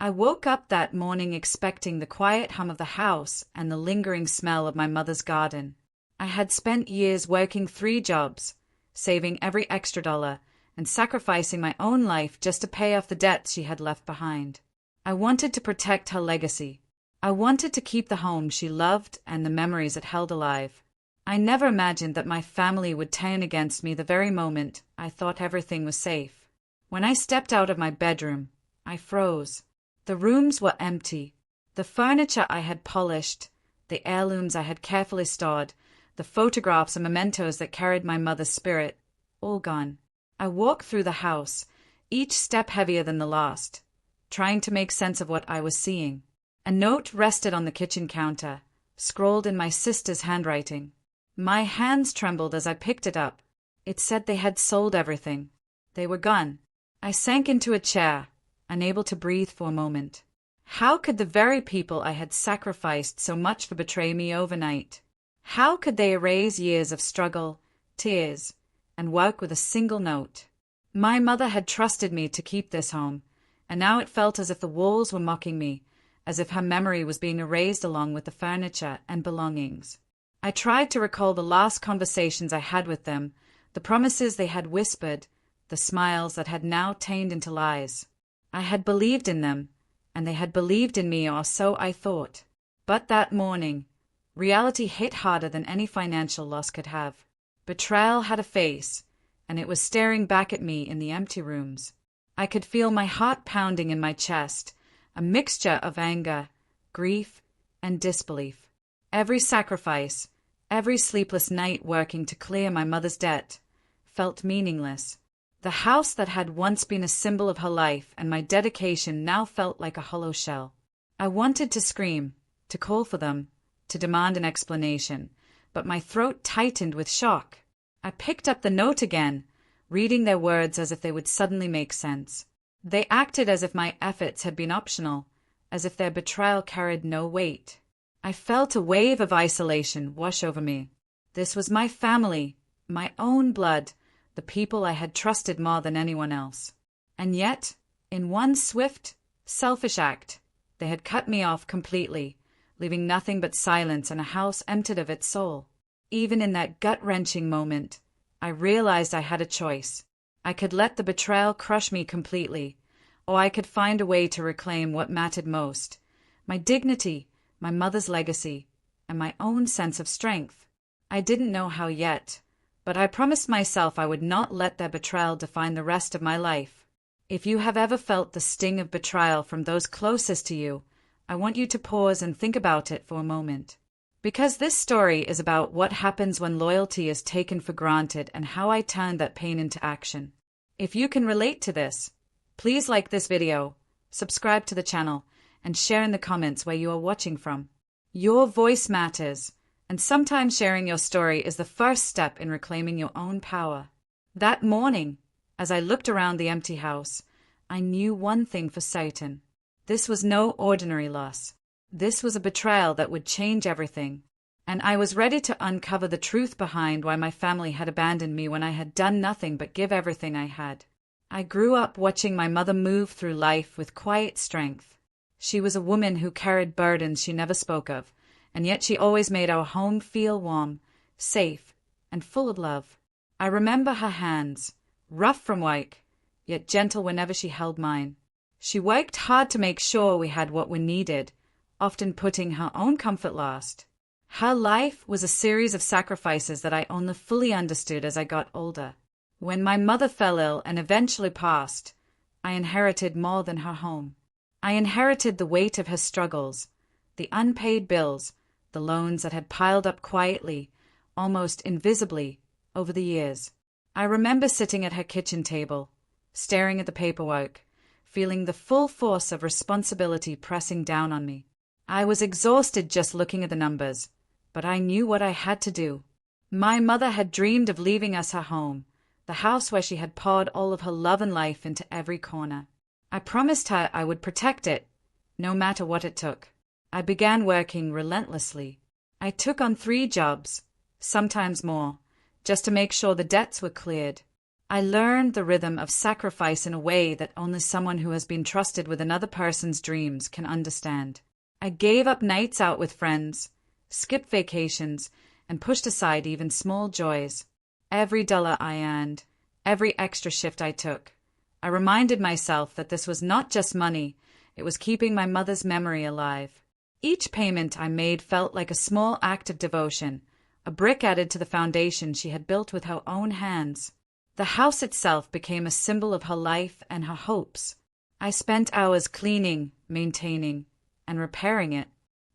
I woke up that morning expecting the quiet hum of the house and the lingering smell of my mother's garden. I had spent years working 3 jobs, saving every extra dollar, and sacrificing my own life just to pay off the debts she had left behind. I wanted to protect her legacy. I wanted to keep the home she loved and the memories it held alive. I never imagined that my family would turn against me the very moment I thought everything was safe. When I stepped out of my bedroom, I froze. The rooms were empty. The furniture I had polished, the heirlooms I had carefully stored, the photographs and mementos that carried my mother's spirit, all gone. I walked through the house, each step heavier than the last, trying to make sense of what I was seeing. A note rested on the kitchen counter, scrawled in my sister's handwriting. My hands trembled as I picked it up. It said they had sold everything. They were gone. I sank into a chair, unable to breathe for a moment. How could the very people I had sacrificed so much for betray me overnight? How could they erase years of struggle, tears, and work with a single note? My mother had trusted me to keep this home, and now it felt as if the walls were mocking me, as if her memory was being erased along with the furniture and belongings. I tried to recall the last conversations I had with them, the promises they had whispered, the smiles that had now turned into lies. I had believed in them, and they had believed in me, or so I thought. But that morning, reality hit harder than any financial loss could have. Betrayal had a face, and it was staring back at me in the empty rooms. I could feel my heart pounding in my chest, a mixture of anger, grief, and disbelief. Every sacrifice, every sleepless night working to clear my mother's debt, felt meaningless. The house that had once been a symbol of her life and my dedication now felt like a hollow shell. I wanted to scream, to call for them, to demand an explanation, but my throat tightened with shock. I picked up the note again, reading their words as if they would suddenly make sense. They acted as if my efforts had been optional, as if their betrayal carried no weight. I felt a wave of isolation wash over me. This was my family, my own blood, the people I had trusted more than anyone else. And yet, in one swift, selfish act, they had cut me off completely, leaving nothing but silence and a house emptied of its soul. Even in that gut-wrenching moment, I realized I had a choice. I could let the betrayal crush me completely, or I could find a way to reclaim what mattered most: my dignity, my mother's legacy, and my own sense of strength. I didn't know how yet, but I promised myself I would not let their betrayal define the rest of my life. If you have ever felt the sting of betrayal from those closest to you, I want you to pause and think about it for a moment. Because this story is about what happens when loyalty is taken for granted and how I turned that pain into action. If you can relate to this, please like this video, subscribe to the channel, and share in the comments where you are watching from. Your voice matters, and sometimes sharing your story is the first step in reclaiming your own power. That morning, as I looked around the empty house, I knew one thing for certain. This was no ordinary loss. This was a betrayal that would change everything, and I was ready to uncover the truth behind why my family had abandoned me when I had done nothing but give everything I had. I grew up watching my mother move through life with quiet strength. She was a woman who carried burdens she never spoke of, and yet she always made our home feel warm, safe, and full of love. I remember her hands, rough from work, yet gentle whenever she held mine. She worked hard to make sure we had what we needed, often putting her own comfort last. Her life was a series of sacrifices that I only fully understood as I got older. When my mother fell ill and eventually passed, I inherited more than her home. I inherited the weight of her struggles, the unpaid bills, the loans that had piled up quietly, almost invisibly, over the years. I remember sitting at her kitchen table, staring at the paperwork, feeling the full force of responsibility pressing down on me. I was exhausted just looking at the numbers, but I knew what I had to do. My mother had dreamed of leaving us her home, the house where she had poured all of her love and life into every corner. I promised her I would protect it, no matter what it took. I began working relentlessly. I took on 3 jobs, sometimes more, just to make sure the debts were cleared. I learned the rhythm of sacrifice in a way that only someone who has been trusted with another person's dreams can understand. I gave up nights out with friends, skipped vacations, and pushed aside even small joys. Every dollar I earned, every extra shift I took, I reminded myself that this was not just money, it was keeping my mother's memory alive. Each payment I made felt like a small act of devotion, a brick added to the foundation she had built with her own hands. The house itself became a symbol of her life and her hopes. I spent hours cleaning, maintaining, and repairing it.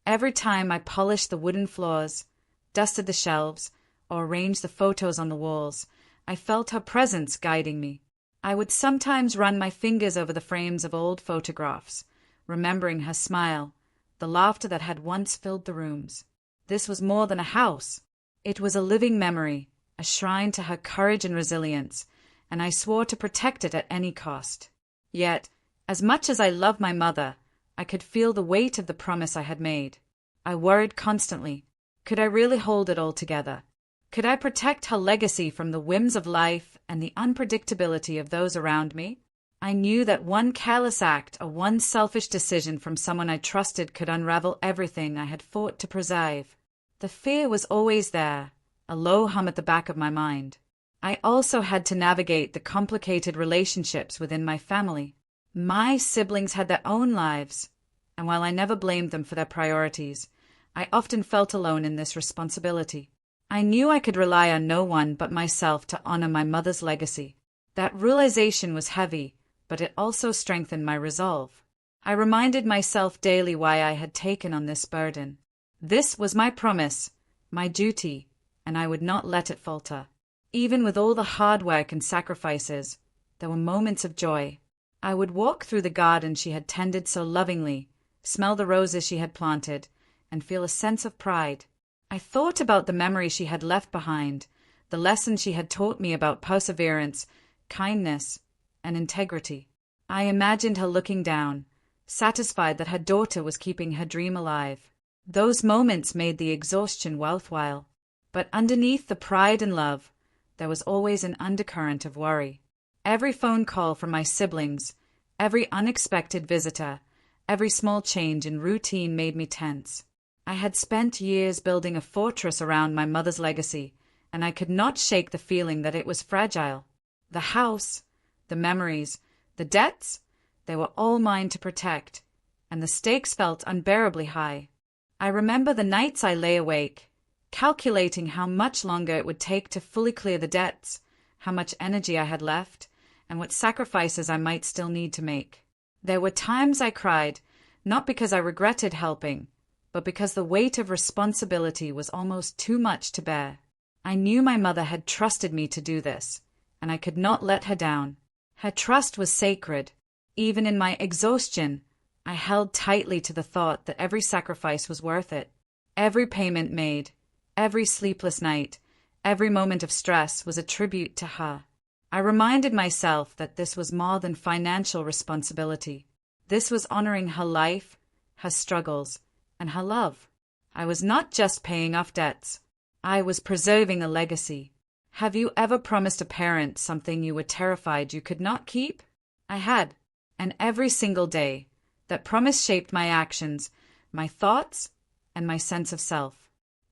Every time I polished the wooden floors, dusted the shelves, or arranged the photos on the walls, I felt her presence guiding me. I would sometimes run my fingers over the frames of old photographs, remembering her smile, the laughter that had once filled the rooms. This was more than a house. It was a living memory, a shrine to her courage and resilience, and I swore to protect it at any cost. Yet, as much as I loved my mother, I could feel the weight of the promise I had made. I worried constantly. Could I really hold it all together? Could I protect her legacy from the whims of life and the unpredictability of those around me? I knew that one careless act or one selfish decision from someone I trusted could unravel everything I had fought to preserve. The fear was always there, a low hum at the back of my mind. I also had to navigate the complicated relationships within my family. My siblings had their own lives, and while I never blamed them for their priorities, I often felt alone in this responsibility. I knew I could rely on no one but myself to honor my mother's legacy. That realization was heavy, but it also strengthened my resolve. I reminded myself daily why I had taken on this burden. This was my promise, my duty, and I would not let it falter. Even with all the hard work and sacrifices, there were moments of joy. I would walk through the garden she had tended so lovingly, smell the roses she had planted, and feel a sense of pride. I thought about the memories she had left behind, the lessons she had taught me about perseverance, kindness, and integrity. I imagined her looking down, satisfied that her daughter was keeping her dream alive. Those moments made the exhaustion worthwhile. But underneath the pride and love, there was always an undercurrent of worry. Every phone call from my siblings, every unexpected visitor, every small change in routine made me tense. I had spent years building a fortress around my mother's legacy, and I could not shake the feeling that it was fragile. The house, the memories, the debts, they were all mine to protect, and the stakes felt unbearably high. I remember the nights I lay awake, calculating how much longer it would take to fully clear the debts, how much energy I had left, and what sacrifices I might still need to make. There were times I cried, not because I regretted helping, but because the weight of responsibility was almost too much to bear. I knew my mother had trusted me to do this, and I could not let her down. Her trust was sacred. Even in my exhaustion, I held tightly to the thought that every sacrifice was worth it. Every payment made, every sleepless night, every moment of stress was a tribute to her. I reminded myself that this was more than financial responsibility. This was honoring her life, her struggles, and her love. I was not just paying off debts. I was preserving a legacy. Have you ever promised a parent something you were terrified you could not keep? I had, and every single day, that promise shaped my actions, my thoughts, and my sense of self.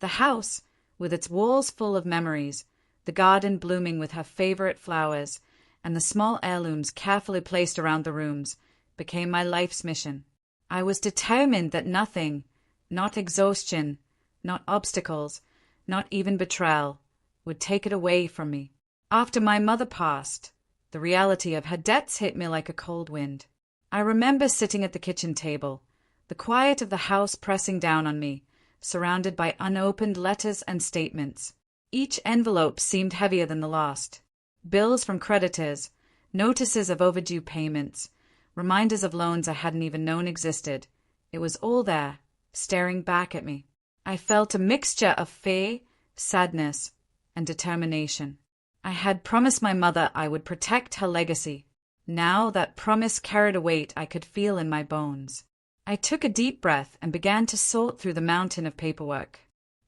The house, with its walls full of memories, the garden blooming with her favorite flowers, and the small heirlooms carefully placed around the rooms, became my life's mission. I was determined that nothing, not exhaustion, not obstacles, not even betrayal, would take it away from me. After my mother passed, the reality of her debts hit me like a cold wind. I remember sitting at the kitchen table, the quiet of the house pressing down on me, surrounded by unopened letters and statements. Each envelope seemed heavier than the last. Bills from creditors, notices of overdue payments, reminders of loans I hadn't even known existed. It was all there, staring back at me. I felt a mixture of fear, sadness, and determination. I had promised my mother I would protect her legacy. Now that promise carried a weight I could feel in my bones. I took a deep breath and began to sort through the mountain of paperwork.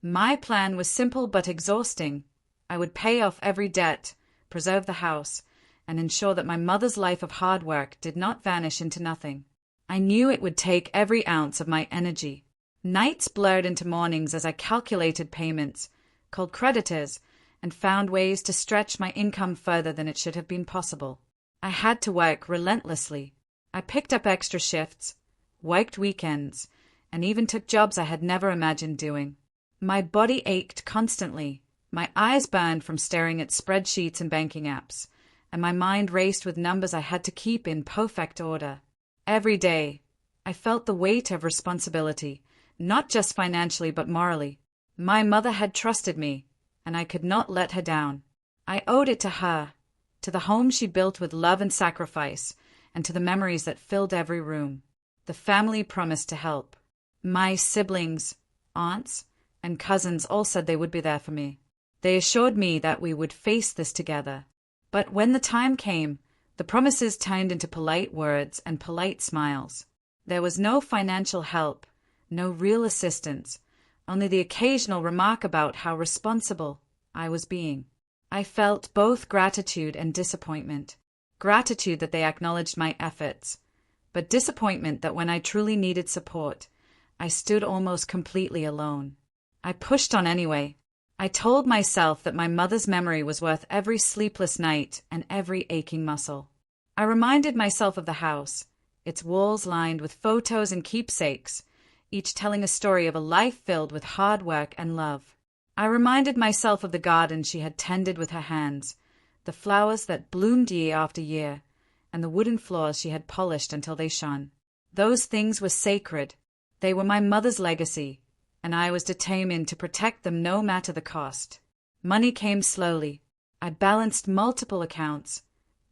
My plan was simple but exhausting. I would pay off every debt, preserve the house, and ensure that my mother's life of hard work did not vanish into nothing. I knew it would take every ounce of my energy. Nights blurred into mornings as I calculated payments, called creditors, and found ways to stretch my income further than it should have been possible. I had to work relentlessly. I picked up extra shifts, worked weekends, and even took jobs I had never imagined doing. My body ached constantly, my eyes burned from staring at spreadsheets and banking apps, and my mind raced with numbers I had to keep in perfect order. Every day, I felt the weight of responsibility, not just financially but morally. My mother had trusted me, and I could not let her down. I owed it to her, to the home she built with love and sacrifice, and to the memories that filled every room. The family promised to help. My siblings, aunts, and cousins all said they would be there for me. They assured me that we would face this together. But when the time came, the promises turned into polite words and polite smiles. There was no financial help, no real assistance, only the occasional remark about how responsible I was being. I felt both gratitude and disappointment. Gratitude that they acknowledged my efforts, but disappointment that when I truly needed support, I stood almost completely alone. I pushed on anyway. I told myself that my mother's memory was worth every sleepless night and every aching muscle. I reminded myself of the house, its walls lined with photos and keepsakes, each telling a story of a life filled with hard work and love. I reminded myself of the garden she had tended with her hands, the flowers that bloomed year after year, and the wooden floors she had polished until they shone. Those things were sacred. They were my mother's legacy, and I was determined to protect them no matter the cost. Money came slowly. I balanced multiple accounts,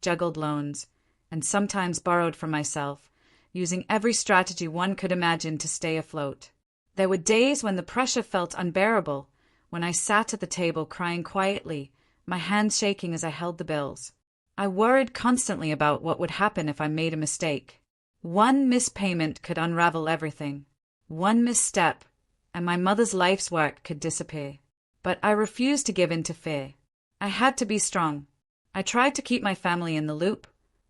juggled loans, and sometimes borrowed from myself, using every strategy one could imagine to stay afloat. There were days when the pressure felt unbearable, when I sat at the table crying quietly, my hands shaking as I held the bills. I worried constantly about what would happen if I made a mistake. One missed payment could unravel everything. One misstep, and my mother's life's work could disappear. But I refused to give in to fear. I had to be strong. I tried to keep my family in the loop,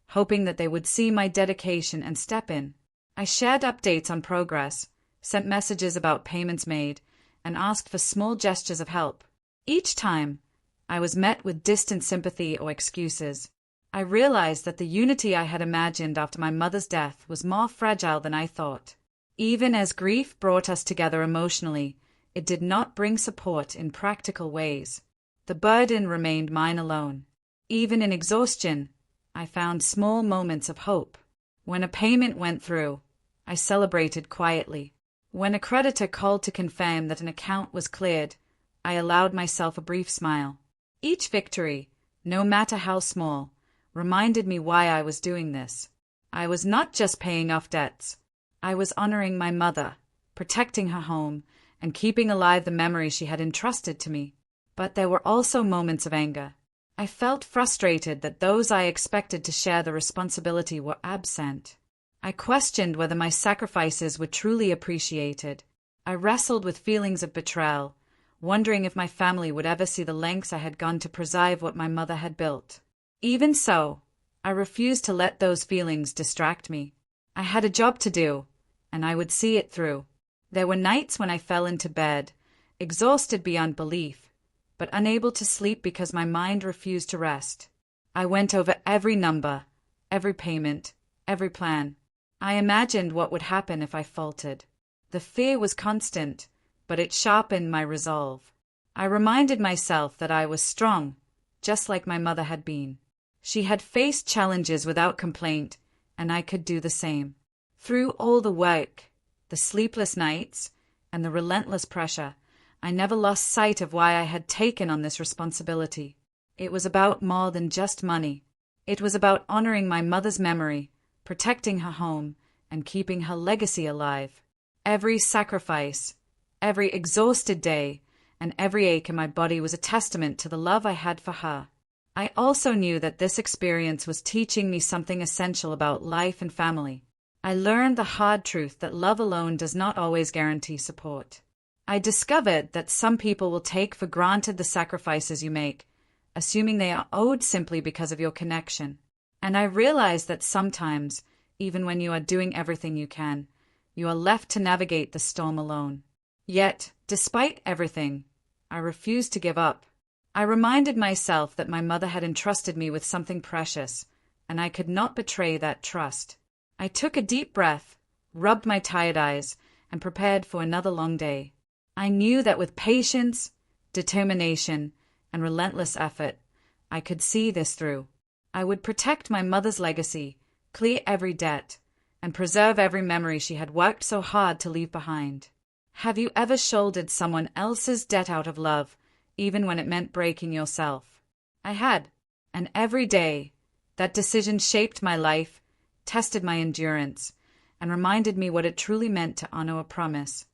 hoping that they would see my dedication and step in. I shared updates on progress, sent messages about payments made, and asked for small gestures of help. Each time, I was met with distant sympathy or excuses. I realized that the unity I had imagined after my mother's death was more fragile than I thought. Even as grief brought us together emotionally, it did not bring support in practical ways. The burden remained mine alone. Even in exhaustion, I found small moments of hope. When a payment went through, I celebrated quietly. When a creditor called to confirm that an account was cleared, I allowed myself a brief smile. Each victory, no matter how small, reminded me why I was doing this. I was not just paying off debts. I was honoring my mother, protecting her home, and keeping alive the memory she had entrusted to me. But there were also moments of anger. I felt frustrated that those I expected to share the responsibility were absent. I questioned whether my sacrifices were truly appreciated. I wrestled with feelings of betrayal, wondering if my family would ever see the lengths I had gone to preserve what my mother had built. Even so, I refused to let those feelings distract me. I had a job to do, and I would see it through. There were nights when I fell into bed, exhausted beyond belief, but unable to sleep because my mind refused to rest. I went over every number, every payment, every plan. I imagined what would happen if I faltered. The fear was constant, but it sharpened my resolve. I reminded myself that I was strong, just like my mother had been. She had faced challenges without complaint, and I could do the same. Through all the work, the sleepless nights, and the relentless pressure, I never lost sight of why I had taken on this responsibility. It was about more than just money. It was about honoring my mother's memory, protecting her home, and keeping her legacy alive. Every sacrifice, every exhausted day, and every ache in my body was a testament to the love I had for her. I also knew that this experience was teaching me something essential about life and family. I learned the hard truth that love alone does not always guarantee support. I discovered that some people will take for granted the sacrifices you make, assuming they are owed simply because of your connection. And I realize that sometimes, even when you are doing everything you can, you are left to navigate the storm alone. Yet, despite everything, I refused to give up. I reminded myself that my mother had entrusted me with something precious, and I could not betray that trust. I took a deep breath, rubbed my tired eyes, and prepared for another long day. I knew that with patience, determination, and relentless effort, I could see this through. I would protect my mother's legacy, clear every debt, and preserve every memory she had worked so hard to leave behind. Have you ever shouldered someone else's debt out of love, even when it meant breaking yourself? I had, and every day, that decision shaped my life, tested my endurance, and reminded me what it truly meant to honor a promise.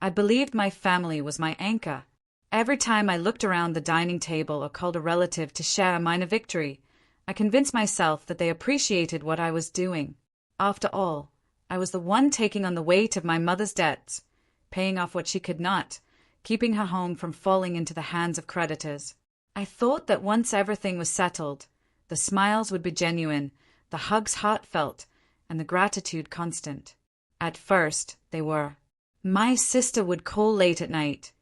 I believed my family was my anchor. Every time I looked around the dining table or called a relative to share a minor victory, I convinced myself that they appreciated what I was doing. After all, I was the one taking on the weight of my mother's debts, paying off what she could not, keeping her home from falling into the hands of creditors. I thought that once everything was settled, the smiles would be genuine, the hugs heartfelt, and the gratitude constant. At first, they were. My sister would call late at night,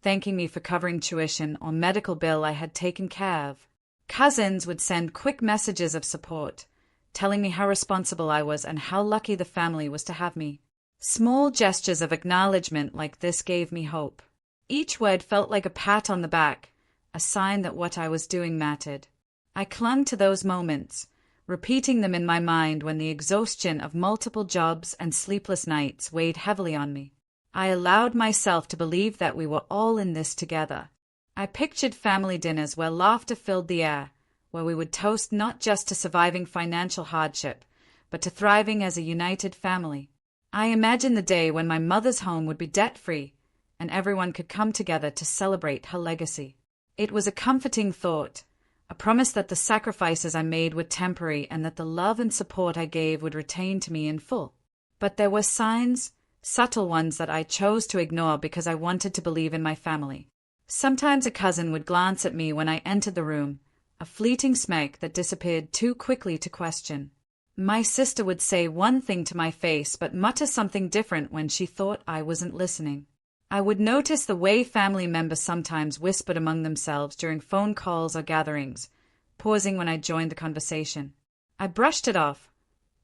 thanking me for covering tuition or medical bill I had taken care of. Cousins would send quick messages of support, telling me how responsible I was and how lucky the family was to have me. Small gestures of acknowledgement like this gave me hope. Each word felt like a pat on the back, a sign that what I was doing mattered. I clung to those moments, repeating them in my mind when the exhaustion of multiple jobs and sleepless nights weighed heavily on me. I allowed myself to believe that we were all in this together. I pictured family dinners where laughter filled the air, where we would toast not just to surviving financial hardship, but to thriving as a united family. I imagined the day when my mother's home would be debt-free, and everyone could come together to celebrate her legacy. It was a comforting thought, a promise that the sacrifices I made were temporary and that the love and support I gave would return to me in full. But there were signs, subtle ones that I chose to ignore because I wanted to believe in my family. Sometimes a cousin would glance at me when I entered the room, a fleeting smirk that disappeared too quickly to question. My sister would say one thing to my face but mutter something different when she thought I wasn't listening. I would notice the way family members sometimes whispered among themselves during phone calls or gatherings, pausing when I joined the conversation. I brushed it off,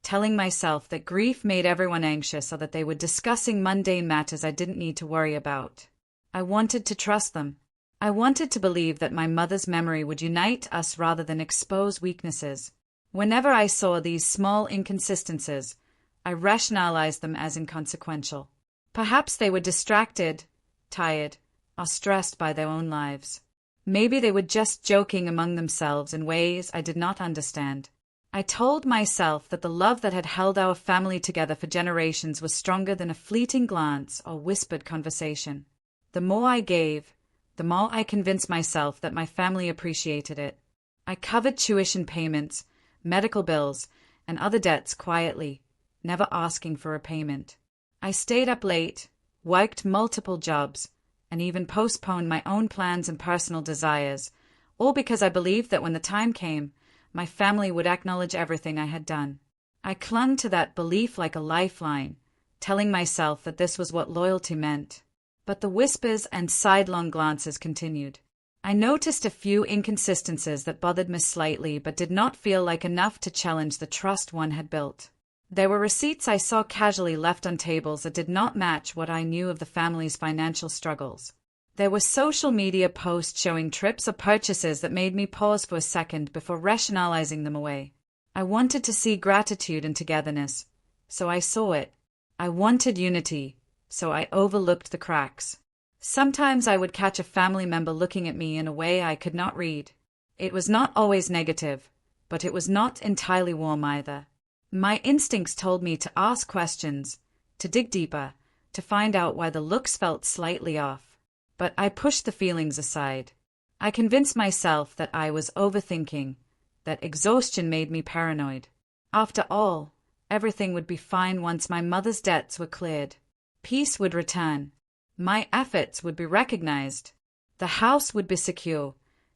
telling myself that grief made everyone anxious or that they were discussing mundane matters I didn't need to worry about. I wanted to trust them. I wanted to believe that my mother's memory would unite us rather than expose weaknesses. Whenever I saw these small inconsistencies, I rationalized them as inconsequential. Perhaps they were distracted, tired, or stressed by their own lives. Maybe they were just joking among themselves in ways I did not understand. I told myself that the love that had held our family together for generations was stronger than a fleeting glance or whispered conversation. The more I gave, the more I convinced myself that my family appreciated it. I covered tuition payments, medical bills, and other debts quietly, never asking for repayment. I stayed up late, worked multiple jobs, and even postponed my own plans and personal desires, all because I believed that when the time came, my family would acknowledge everything I had done. I clung to that belief like a lifeline, telling myself that this was what loyalty meant. But the whispers and sidelong glances continued. I noticed a few inconsistencies that bothered me slightly but did not feel like enough to challenge the trust one had built. There were receipts I saw casually left on tables that did not match what I knew of the family's financial struggles. There were social media posts showing trips or purchases that made me pause for a second before rationalizing them away. I wanted to see gratitude and togetherness, so I saw it. I wanted unity, so I overlooked the cracks. Sometimes I would catch a family member looking at me in a way I could not read. It was not always negative, but it was not entirely warm either. My instincts told me to ask questions, to dig deeper, to find out why the looks felt slightly off. But I pushed the feelings aside. I convinced myself that I was overthinking, that exhaustion made me paranoid. After all, everything would be fine once my mother's debts were cleared. Peace would return. My efforts would be recognized. The house would be secure,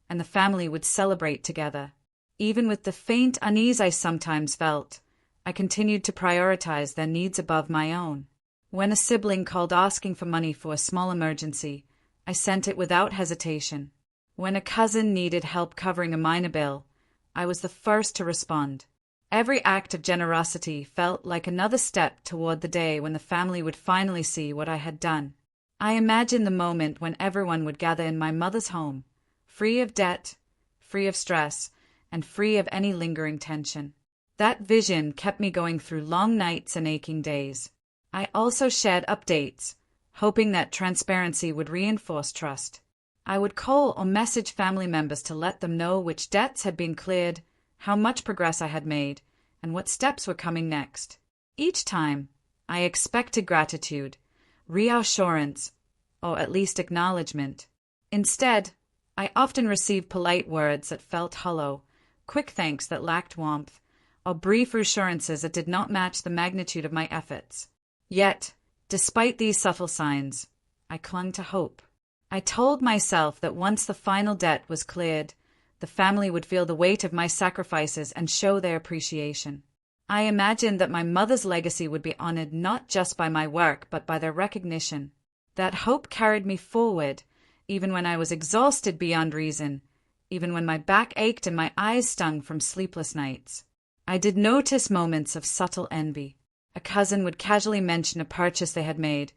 and the family would celebrate together. Even with the faint unease I sometimes felt, I continued to prioritize their needs above my own. When a sibling called asking for money for a small emergency, I sent it without hesitation. When a cousin needed help covering a minor bill, I was the first to respond. Every act of generosity felt like another step toward the day when the family would finally see what I had done. I imagined the moment when everyone would gather in my mother's home, free of debt, free of stress, and free of any lingering tension. That vision kept me going through long nights and aching days. I also shared updates, hoping that transparency would reinforce trust. I would call or message family members to let them know which debts had been cleared, how much progress I had made, and what steps were coming next. Each time, I expected gratitude, reassurance, or at least acknowledgement. Instead, I often received polite words that felt hollow, quick thanks that lacked warmth, or brief reassurances that did not match the magnitude of my efforts. Yet, despite these subtle signs, I clung to hope. I told myself that once the final debt was cleared, the family would feel the weight of my sacrifices and show their appreciation. I imagined that my mother's legacy would be honored not just by my work but by their recognition. That hope carried me forward, even when I was exhausted beyond reason, even when my back ached and my eyes stung from sleepless nights. I did notice moments of subtle envy. A cousin would casually mention a purchase they had made,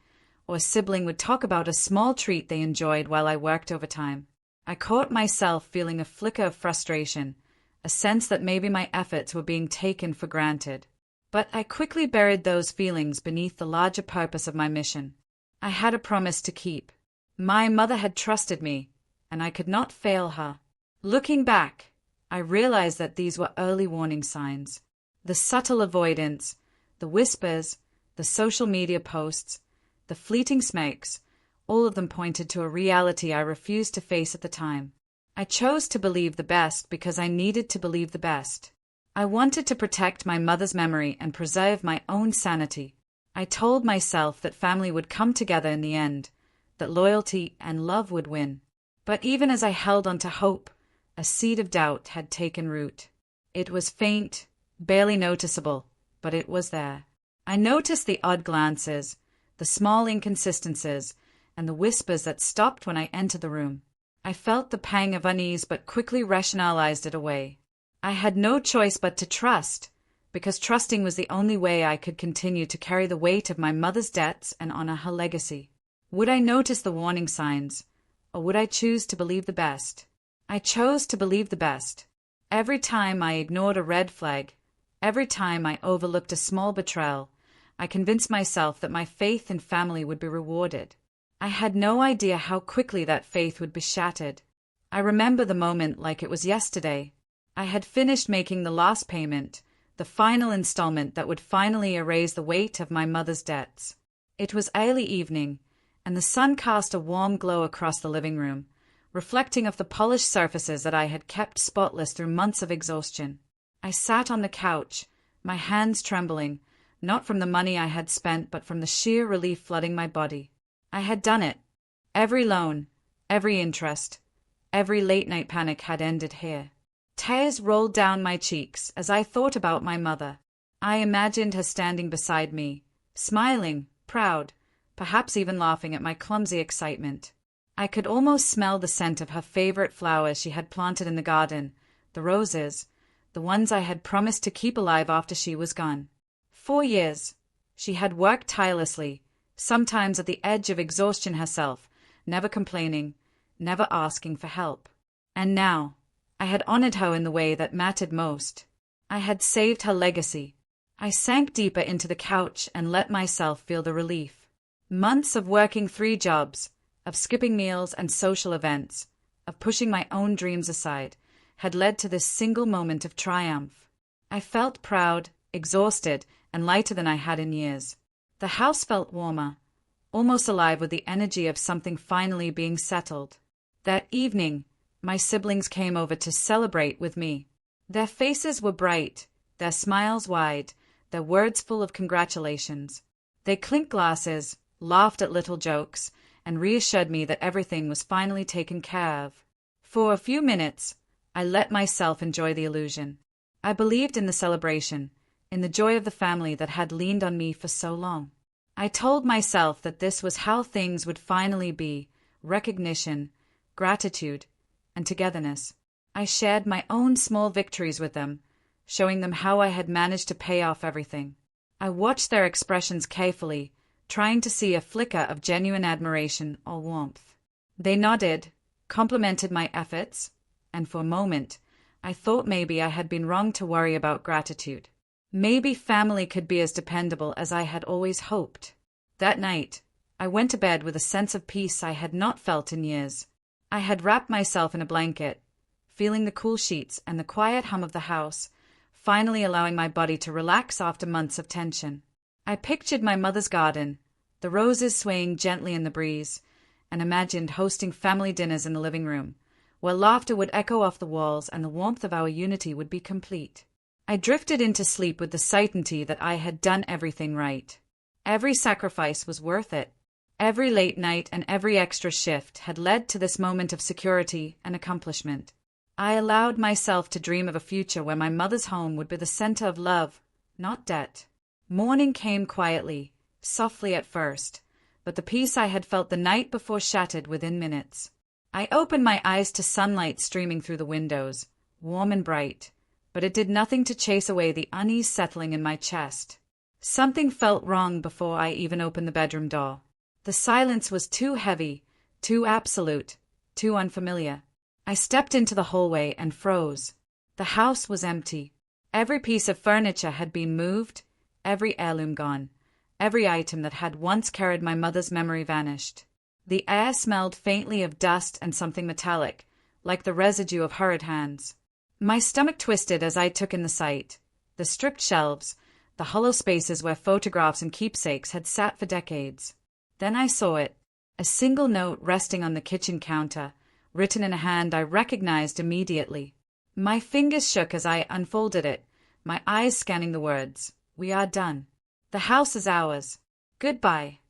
or a sibling would talk about a small treat they enjoyed while I worked overtime. I caught myself feeling a flicker of frustration, a sense that maybe my efforts were being taken for granted. But I quickly buried those feelings beneath the larger purpose of my mission. I had a promise to keep. My mother had trusted me, and I could not fail her. Looking back, I realized that these were early warning signs. The subtle avoidance, the whispers, the social media posts, the fleeting smirks, all of them pointed to a reality I refused to face at the time. I chose to believe the best because I needed to believe the best. I wanted to protect my mother's memory and preserve my own sanity. I told myself that family would come together in the end, that loyalty and love would win. But even as I held on to hope, a seed of doubt had taken root. It was faint, barely noticeable, but it was there. I noticed the odd glances, the small inconsistencies, and the whispers that stopped when I entered the room. I felt the pang of unease but quickly rationalized it away. I had no choice but to trust, because trusting was the only way I could continue to carry the weight of my mother's debts and honor her legacy. Would I notice the warning signs, or would I choose to believe the best? I chose to believe the best. Every time I ignored a red flag, every time I overlooked a small betrayal, I convinced myself that my faith in family would be rewarded. I had no idea how quickly that faith would be shattered. I remember the moment like it was yesterday. I had finished making the last payment, the final installment that would finally erase the weight of my mother's debts. It was early evening, and the sun cast a warm glow across the living room, reflecting off the polished surfaces that I had kept spotless through months of exhaustion. I sat on the couch, my hands trembling, not from the money I had spent but from the sheer relief flooding my body. I had done it. Every loan, every interest, every late-night panic had ended here. Tears rolled down my cheeks as I thought about my mother. I imagined her standing beside me, smiling, proud, perhaps even laughing at my clumsy excitement. I could almost smell the scent of her favorite flowers she had planted in the garden, the roses, the ones I had promised to keep alive after she was gone. 4 years. She had worked tirelessly, sometimes at the edge of exhaustion herself, never complaining, never asking for help. And now, I had honored her in the way that mattered most. I had saved her legacy. I sank deeper into the couch and let myself feel the relief. Months of working 3 jobs, of skipping meals and social events, of pushing my own dreams aside, had led to this single moment of triumph. I felt proud, exhausted, and lighter than I had in years. The house felt warmer, almost alive with the energy of something finally being settled. That evening, my siblings came over to celebrate with me. Their faces were bright, their smiles wide, their words full of congratulations. They clinked glasses, laughed at little jokes, and reassured me that everything was finally taken care of. For a few minutes, I let myself enjoy the illusion. I believed in the celebration, in the joy of the family that had leaned on me for so long. I told myself that this was how things would finally be: recognition, gratitude, and togetherness. I shared my own small victories with them, showing them how I had managed to pay off everything. I watched their expressions carefully, trying to see a flicker of genuine admiration or warmth. They nodded, complimented my efforts, and for a moment, I thought maybe I had been wrong to worry about gratitude. Maybe family could be as dependable as I had always hoped. That night, I went to bed with a sense of peace I had not felt in years. I had wrapped myself in a blanket, feeling the cool sheets and the quiet hum of the house, finally allowing my body to relax after months of tension. I pictured my mother's garden, the roses swaying gently in the breeze, and imagined hosting family dinners in the living room, where laughter would echo off the walls and the warmth of our unity would be complete. I drifted into sleep with the certainty that I had done everything right. Every sacrifice was worth it. Every late night and every extra shift had led to this moment of security and accomplishment. I allowed myself to dream of a future where my mother's home would be the center of love, not debt. Morning came quietly, softly at first, but the peace I had felt the night before shattered within minutes. I opened my eyes to sunlight streaming through the windows, warm and bright, but it did nothing to chase away the unease settling in my chest. Something felt wrong before I even opened the bedroom door. The silence was too heavy, too absolute, too unfamiliar. I stepped into the hallway and froze. The house was empty. Every piece of furniture had been moved, every heirloom gone, every item that had once carried my mother's memory vanished. The air smelled faintly of dust and something metallic, like the residue of hurried hands. My stomach twisted as I took in the sight: the stripped shelves, the hollow spaces where photographs and keepsakes had sat for decades. Then I saw it, a single note resting on the kitchen counter, written in a hand I recognized immediately. My fingers shook as I unfolded it, my eyes scanning the words: "We are done. The house is ours. Goodbye."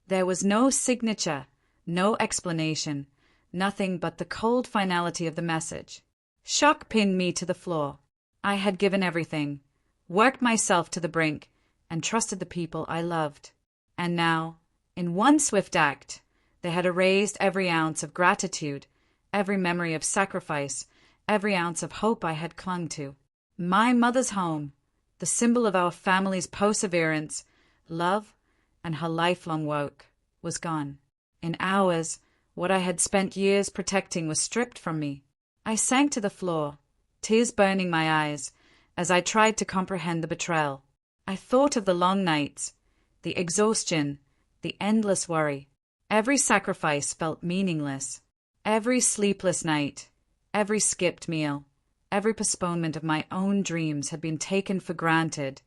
There was no signature, no explanation, nothing but the cold finality of the message. Shock pinned me to the floor. I had given everything, worked myself to the brink, and trusted the people I loved. And now, in one swift act, they had erased every ounce of gratitude, every memory of sacrifice, every ounce of hope I had clung to. My mother's home, the symbol of our family's perseverance, love, and her lifelong work, was gone. In hours, what I had spent years protecting was stripped from me. I sank to the floor, tears burning my eyes, as I tried to comprehend the betrayal. I thought of the long nights, the exhaustion, the endless worry. Every sacrifice felt meaningless. Every sleepless night, every skipped meal, every postponement of my own dreams had been taken for granted,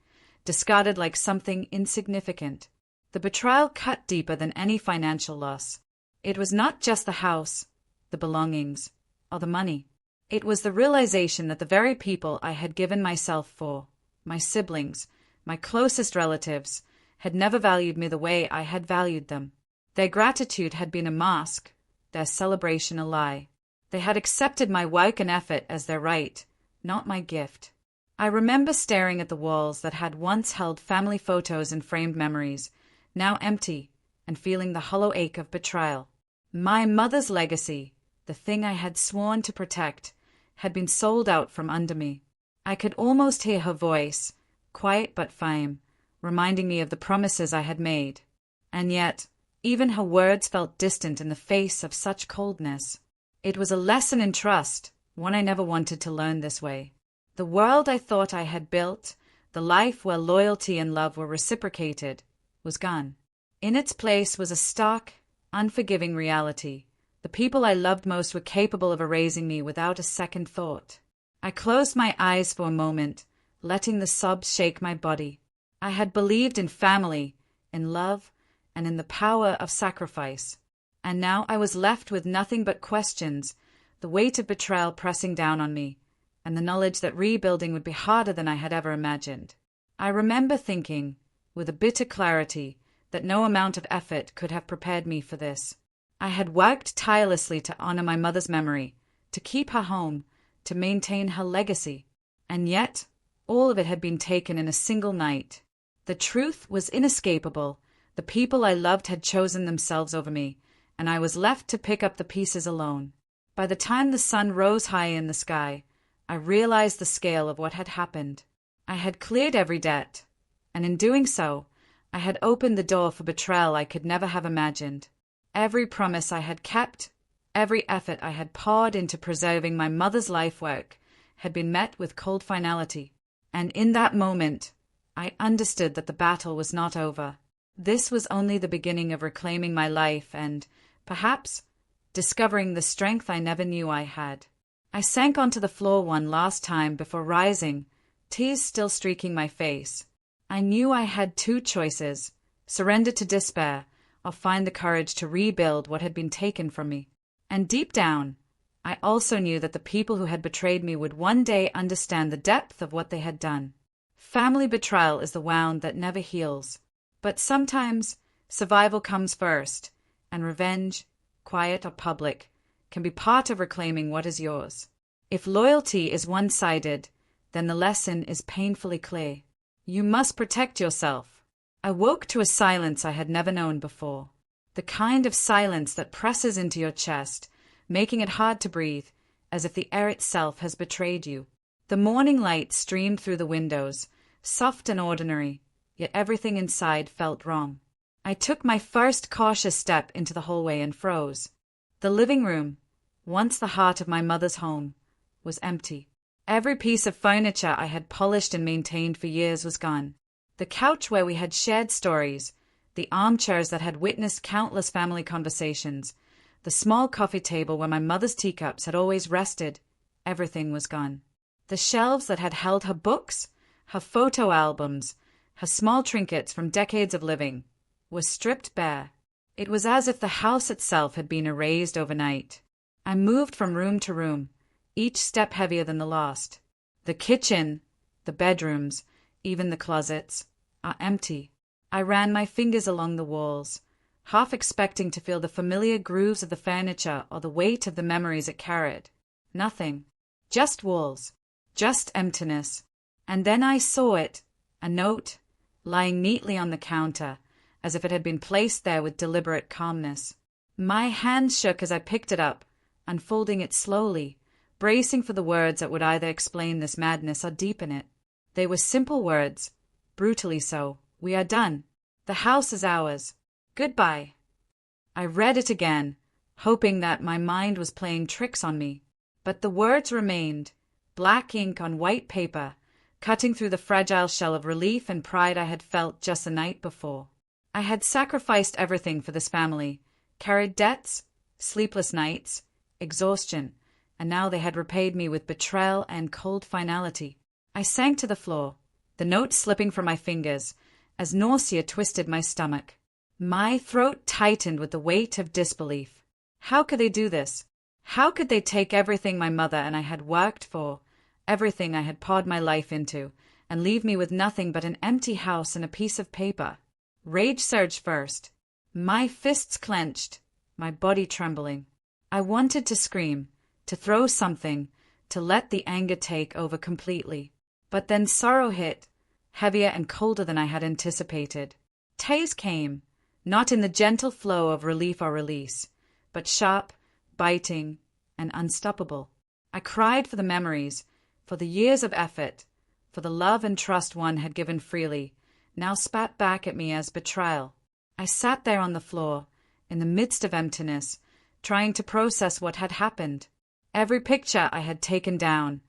discarded like something insignificant. The betrayal cut deeper than any financial loss. It was not just the house, the belongings, or the money. It was the realization that the very people I had given myself for, my siblings, my closest relatives, had never valued me the way I had valued them. Their gratitude had been a mask, their celebration a lie. They had accepted my work and effort as their right, not my gift. I remember staring at the walls that had once held family photos and framed memories, now empty, and feeling the hollow ache of betrayal. My mother's legacy, the thing I had sworn to protect, had been sold out from under me. I could almost hear her voice, quiet but firm, reminding me of the promises I had made. And yet, even her words felt distant in the face of such coldness. It was a lesson in trust, one I never wanted to learn this way. The world I thought I had built, the life where loyalty and love were reciprocated, was gone. In its place was a stark, unforgiving reality. The people I loved most were capable of erasing me without a second thought. I closed my eyes for a moment, letting the sobs shake my body. I had believed in family, in love, and in the power of sacrifice. And now I was left with nothing but questions, the weight of betrayal pressing down on me, and the knowledge that rebuilding would be harder than I had ever imagined. I remember thinking, with a bitter clarity, that no amount of effort could have prepared me for this. I had worked tirelessly to honor my mother's memory, to keep her home, to maintain her legacy. And yet, all of it had been taken in a single night. The truth was inescapable. The people I loved had chosen themselves over me, and I was left to pick up the pieces alone. By the time the sun rose high in the sky, I realized the scale of what had happened. I had cleared every debt, and in doing so, I had opened the door for betrayal I could never have imagined. Every promise I had kept, every effort I had poured into preserving my mother's life work, had been met with cold finality. And in that moment, I understood that the battle was not over. This was only the beginning of reclaiming my life and, perhaps, discovering the strength I never knew I had. I sank onto the floor one last time before rising, tears still streaking my face. I knew I had two choices: surrender to despair, or find the courage to rebuild what had been taken from me. And deep down, I also knew that the people who had betrayed me would one day understand the depth of what they had done. Family betrayal is the wound that never heals. But sometimes survival comes first, and revenge, quiet or public, can be part of reclaiming what is yours. If loyalty is one-sided, then the lesson is painfully clear. You must protect yourself. I woke to a silence I had never known before. The kind of silence that presses into your chest, making it hard to breathe, as if the air itself has betrayed you. The morning light streamed through the windows, soft and ordinary, yet everything inside felt wrong. I took my first cautious step into the hallway and froze. The living room, once the heart of my mother's home, was empty. Every piece of furniture I had polished and maintained for years was gone. The couch where we had shared stories, the armchairs that had witnessed countless family conversations, the small coffee table where my mother's teacups had always rested, everything was gone. The shelves that had held her books, her photo albums, her small trinkets from decades of living, were stripped bare. It was as if the house itself had been erased overnight. I moved from room to room, each step heavier than the last. The kitchen, the bedrooms, even the closets, are empty. I ran my fingers along the walls, half expecting to feel the familiar grooves of the furniture or the weight of the memories it carried. Nothing. Just walls. Just emptiness. And then I saw it, a note, lying neatly on the counter, as if it had been placed there with deliberate calmness. My hands shook as I picked it up, unfolding it slowly, bracing for the words that would either explain this madness or deepen it. They were simple words, brutally so. We are done. The house is ours. Goodbye. I read it again, hoping that my mind was playing tricks on me. But the words remained, black ink on white paper, cutting through the fragile shell of relief and pride I had felt just the night before. I had sacrificed everything for this family, carried debts, sleepless nights, exhaustion, and now they had repaid me with betrayal and cold finality. I sank to the floor, the note slipping from my fingers, as nausea twisted my stomach. My throat tightened with the weight of disbelief. How could they do this? How could they take everything my mother and I had worked for, everything I had poured my life into, and leave me with nothing but an empty house and a piece of paper? Rage surged first. My fists clenched, my body trembling. I wanted to scream, to throw something, to let the anger take over completely. But then sorrow hit, heavier and colder than I had anticipated. Tears came, not in the gentle flow of relief or release, but sharp, biting, and unstoppable. I cried for the memories, for the years of effort, for the love and trust one had given freely, now spat back at me as betrayal. I sat there on the floor, in the midst of emptiness, trying to process what had happened. Every picture I had taken down,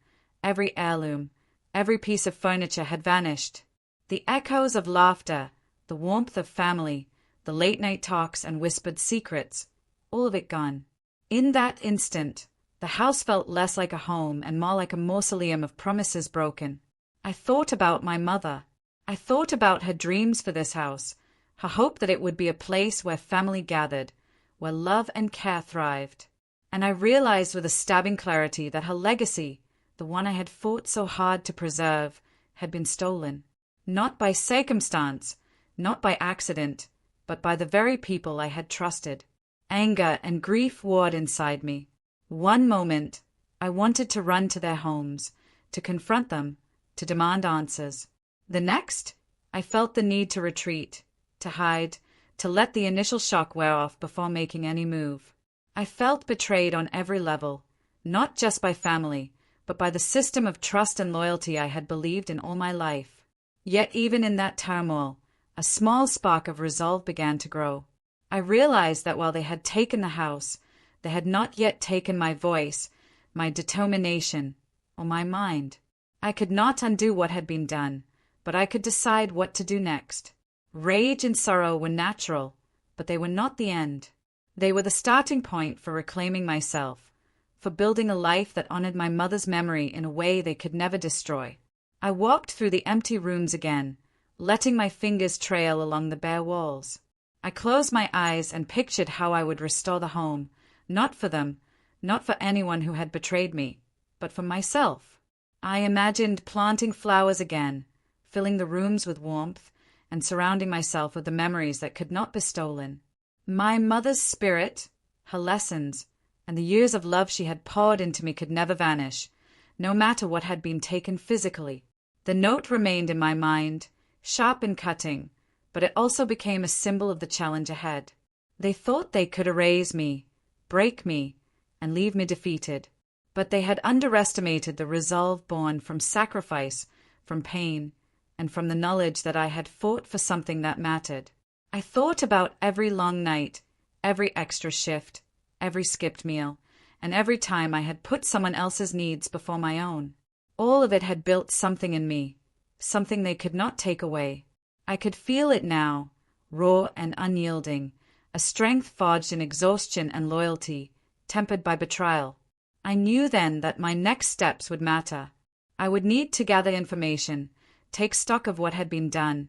every heirloom, every piece of furniture had vanished. The echoes of laughter, the warmth of family, the late-night talks and whispered secrets, all of it gone. In that instant, the house felt less like a home and more like a mausoleum of promises broken. I thought about my mother. I thought about her dreams for this house, her hope that it would be a place where family gathered, where love and care thrived. And I realized with a stabbing clarity that her legacy, the one I had fought so hard to preserve, had been stolen. Not by circumstance, not by accident, but by the very people I had trusted. Anger and grief warred inside me. One moment, I wanted to run to their homes, to confront them, to demand answers. The next, I felt the need to retreat, to hide, to let the initial shock wear off before making any move. I felt betrayed on every level, not just by family, but by the system of trust and loyalty I had believed in all my life. Yet even in that turmoil, a small spark of resolve began to grow. I realized that while they had taken the house, they had not yet taken my voice, my determination, or my mind. I could not undo what had been done, but I could decide what to do next. Rage and sorrow were natural, but they were not the end. They were the starting point for reclaiming myself, for building a life that honored my mother's memory in a way they could never destroy. I walked through the empty rooms again, letting my fingers trail along the bare walls. I closed my eyes and pictured how I would restore the home, not for them, not for anyone who had betrayed me, but for myself. I imagined planting flowers again, filling the rooms with warmth, and surrounding myself with the memories that could not be stolen. My mother's spirit, her lessons, and the years of love she had poured into me could never vanish, no matter what had been taken physically. The note remained in my mind, sharp and cutting, but it also became a symbol of the challenge ahead. They thought they could erase me, break me, and leave me defeated, but they had underestimated the resolve born from sacrifice, from pain, and from the knowledge that I had fought for something that mattered. I thought about every long night, every extra shift, every skipped meal, and every time I had put someone else's needs before my own. All of it had built something in me, something they could not take away. I could feel it now, raw and unyielding, a strength forged in exhaustion and loyalty, tempered by betrayal. I knew then that my next steps would matter. I would need to gather information, take stock of what had been done,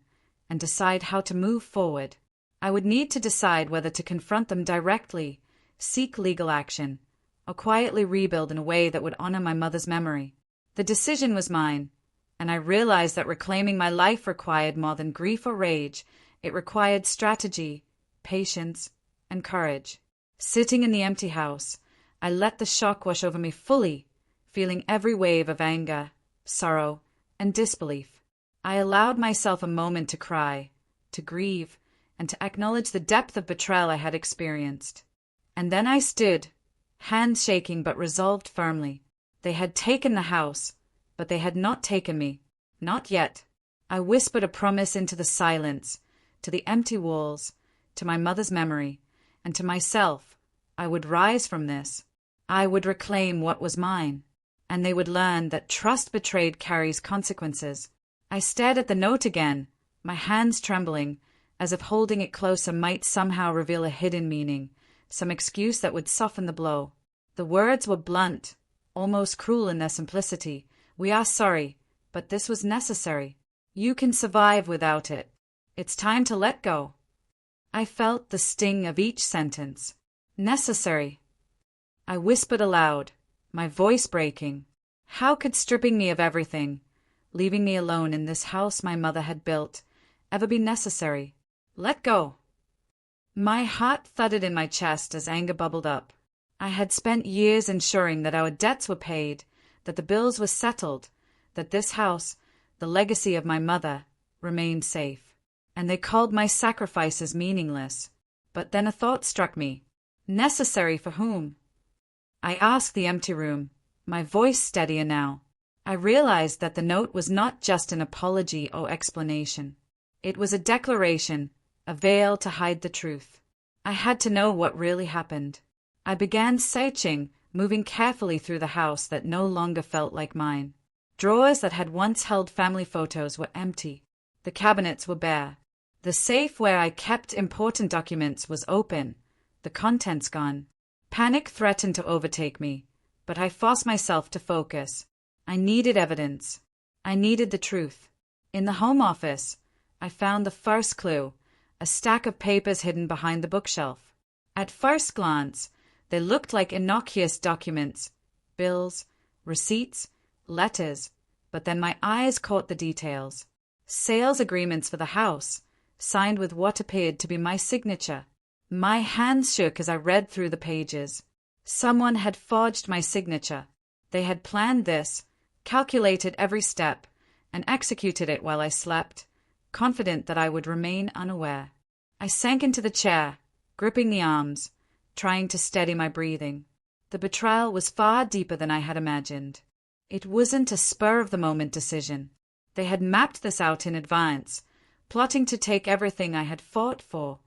and decide how to move forward. I would need to decide whether to confront them directly, seek legal action, or quietly rebuild in a way that would honor my mother's memory. The decision was mine, and I realized that reclaiming my life required more than grief or rage. It required strategy, patience, and courage. Sitting in the empty house, I let the shock wash over me fully, feeling every wave of anger, sorrow, and disbelief. I allowed myself a moment to cry, to grieve, and to acknowledge the depth of betrayal I had experienced. And then I stood, hands shaking but resolved firmly. They had taken the house, but they had not taken me. Not yet. I whispered a promise into the silence, to the empty walls, to my mother's memory, and to myself. I would rise from this. I would reclaim what was mine, and they would learn that trust betrayed carries consequences. I stared at the note again, my hands trembling, as if holding it closer might somehow reveal a hidden meaning, some excuse that would soften the blow. The words were blunt, almost cruel in their simplicity. "We are sorry, but this was necessary. You can survive without it. It's time to let go." I felt the sting of each sentence. Necessary. I whispered aloud, my voice breaking. How could stripping me of everything, leaving me alone in this house my mother had built, ever be necessary? Let go. My heart thudded in my chest as anger bubbled up. I had spent years ensuring that our debts were paid, that the bills were settled, that this house, the legacy of my mother, remained safe. And they called my sacrifices meaningless. But then a thought struck me. Necessary for whom? I asked the empty room, my voice steadier now. I realized that the note was not just an apology or explanation. It was a declaration, a veil to hide the truth. I had to know what really happened. I began searching, moving carefully through the house that no longer felt like mine. Drawers that had once held family photos were empty. The cabinets were bare. The safe where I kept important documents was open, the contents gone. Panic threatened to overtake me, but I forced myself to focus. I needed evidence. I needed the truth. In the home office, I found the first clue, a stack of papers hidden behind the bookshelf. At first glance, they looked like innocuous documents, bills, receipts, letters, but then my eyes caught the details. Sales agreements for the house, signed with what appeared to be my signature. My hands shook as I read through the pages. Someone had forged my signature. They had planned this, calculated every step, and executed it while I slept, confident that I would remain unaware. I sank into the chair, gripping the arms, trying to steady my breathing. The betrayal was far deeper than I had imagined. It wasn't a spur-of-the-moment decision. They had mapped this out in advance, plotting to take everything I had fought for,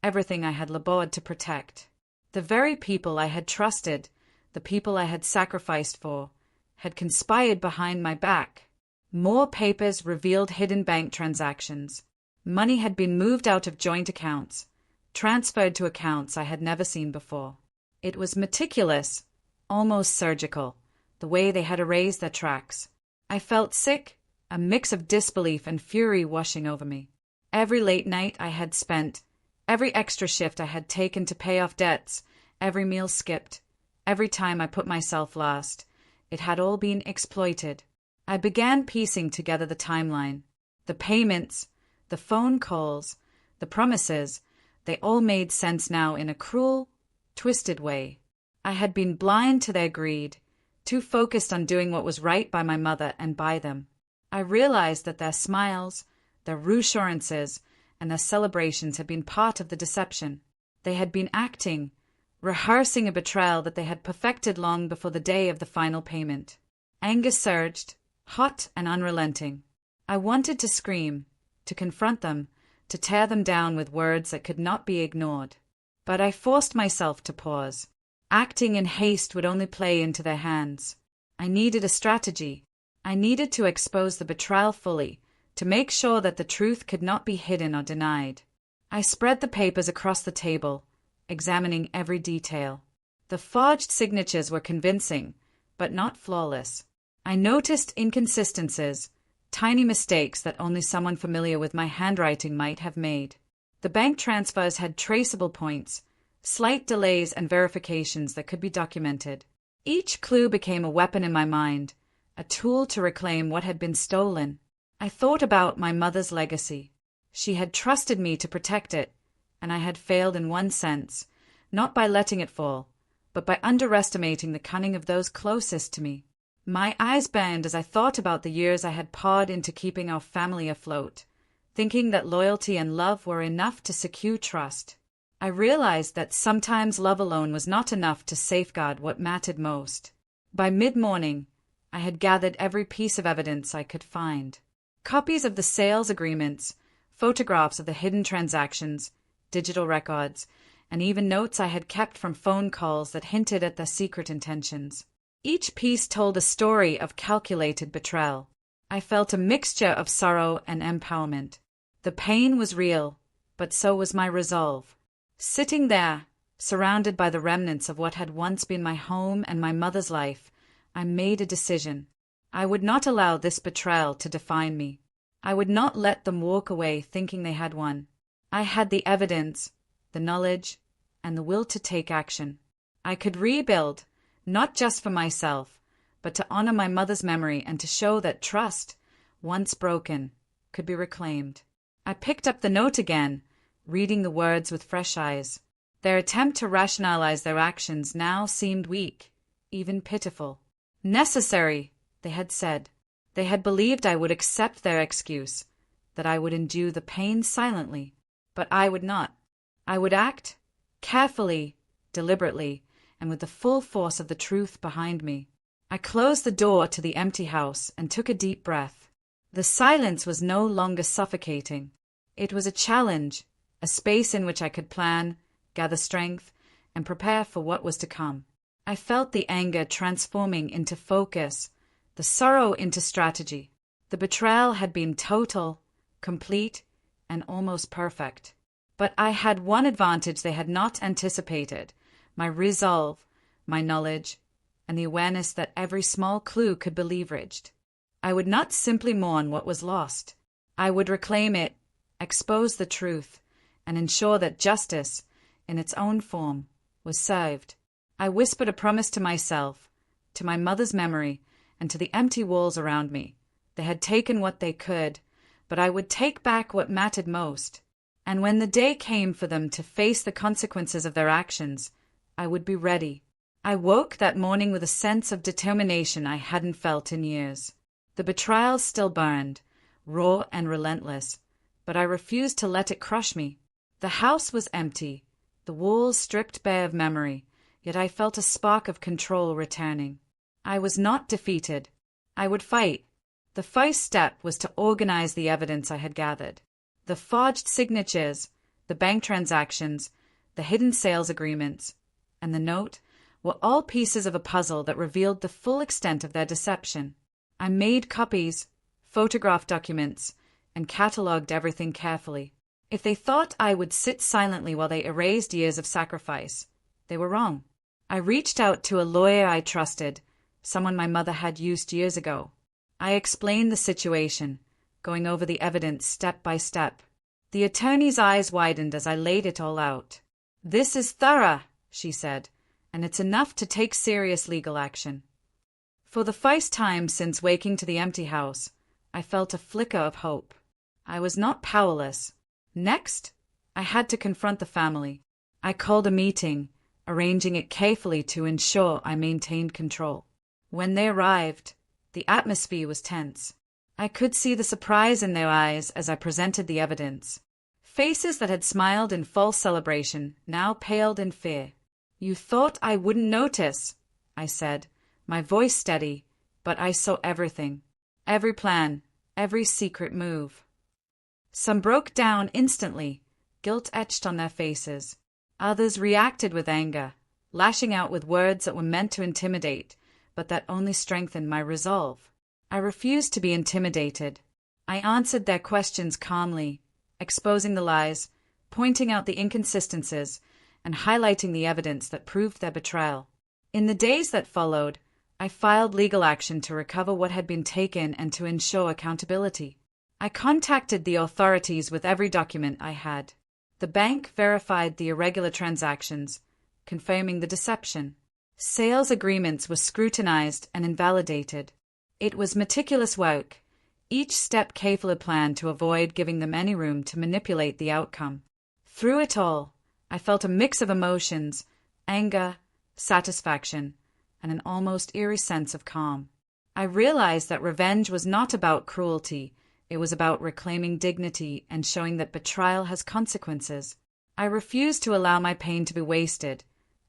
everything I had labored to protect. The very people I had trusted, the people I had sacrificed for, had conspired behind my back. More papers revealed hidden bank transactions. Money had been moved out of joint accounts, transferred to accounts I had never seen before. It was meticulous, almost surgical, the way they had erased their tracks. I felt sick, a mix of disbelief and fury washing over me. Every late night I had spent, every extra shift I had taken to pay off debts, every meal skipped, every time I put myself last, it had all been exploited. I began piecing together the timeline. The payments, the phone calls, the promises, they all made sense now in a cruel, twisted way. I had been blind to their greed, too focused on doing what was right by my mother and by them. I realized that their smiles, their reassurances, and their celebrations had been part of the deception. They had been acting, rehearsing a betrayal that they had perfected long before the day of the final payment. Anger surged, hot and unrelenting. I wanted to scream, to confront them, to tear them down with words that could not be ignored. But I forced myself to pause. Acting in haste would only play into their hands. I needed a strategy. I needed to expose the betrayal fully, to make sure that the truth could not be hidden or denied. I spread the papers across the table, examining every detail. The forged signatures were convincing, but not flawless. I noticed inconsistencies, tiny mistakes that only someone familiar with my handwriting might have made. The bank transfers had traceable points, slight delays and verifications that could be documented. Each clue became a weapon in my mind, a tool to reclaim what had been stolen. I thought about my mother's legacy. She had trusted me to protect it, and I had failed in one sense, not by letting it fall, but by underestimating the cunning of those closest to me. My eyes burned as I thought about the years I had poured into keeping our family afloat, thinking that loyalty and love were enough to secure trust. I realized that sometimes love alone was not enough to safeguard what mattered most. By mid-morning, I had gathered every piece of evidence I could find. Copies of the sales agreements, photographs of the hidden transactions, digital records, and even notes I had kept from phone calls that hinted at their secret intentions. Each piece told a story of calculated betrayal. I felt a mixture of sorrow and empowerment. The pain was real, but so was my resolve. Sitting there, surrounded by the remnants of what had once been my home and my mother's life, I made a decision. I would not allow this betrayal to define me. I would not let them walk away thinking they had won. I had the evidence, the knowledge, and the will to take action. I could rebuild, not just for myself, but to honor my mother's memory and to show that trust, once broken, could be reclaimed. I picked up the note again, reading the words with fresh eyes. Their attempt to rationalize their actions now seemed weak, even pitiful. Necessary, they had said. They had believed I would accept their excuse, that I would endure the pain silently. But I would not. I would act, carefully, deliberately, and with the full force of the truth behind me. I closed the door to the empty house and took a deep breath. The silence was no longer suffocating. It was a challenge, a space in which I could plan, gather strength, and prepare for what was to come. I felt the anger transforming into focus, the sorrow into strategy. The betrayal had been total, complete, and almost perfect. But I had one advantage they had not anticipated: my resolve, my knowledge, and the awareness that every small clue could be leveraged. I would not simply mourn what was lost. I would reclaim it, expose the truth, and ensure that justice, in its own form, was served. I whispered a promise to myself, to my mother's memory, and to the empty walls around me. They had taken what they could, but I would take back what mattered most. And when the day came for them to face the consequences of their actions, I would be ready. I woke that morning with a sense of determination I hadn't felt in years. The betrayal still burned, raw and relentless, but I refused to let it crush me. The house was empty, the walls stripped bare of memory, yet I felt a spark of control returning. I was not defeated. I would fight. The first step was to organize the evidence I had gathered. The forged signatures, the bank transactions, the hidden sales agreements, and the note were all pieces of a puzzle that revealed the full extent of their deception. I made copies, photographed documents, and catalogued everything carefully. If they thought I would sit silently while they erased years of sacrifice, they were wrong. I reached out to a lawyer I trusted, someone my mother had used years ago. I explained the situation, going over the evidence step by step. The attorney's eyes widened as I laid it all out. "This is thorough," she said, "and it's enough to take serious legal action." For the first time since waking to the empty house, I felt a flicker of hope. I was not powerless. Next, I had to confront the family. I called a meeting, arranging it carefully to ensure I maintained control. When they arrived, the atmosphere was tense. I could see the surprise in their eyes as I presented the evidence. Faces that had smiled in false celebration now paled in fear. "You thought I wouldn't notice," I said, my voice steady, but I saw everything. Every plan, every secret move. Some broke down instantly, guilt etched on their faces. Others reacted with anger, lashing out with words that were meant to intimidate, but that only strengthened my resolve. I refused to be intimidated. I answered their questions calmly, exposing the lies, pointing out the inconsistencies, and highlighting the evidence that proved their betrayal. In the days that followed, I filed legal action to recover what had been taken and to ensure accountability. I contacted the authorities with every document I had. The bank verified the irregular transactions, confirming the deception. Sales agreements were scrutinized and invalidated. It was meticulous work, each step carefully planned to avoid giving them any room to manipulate the outcome. Through it all, I felt a mix of emotions, anger, satisfaction, and an almost eerie sense of calm. I realized that revenge was not about cruelty, it was about reclaiming dignity and showing that betrayal has consequences. I refused to allow my pain to be wasted.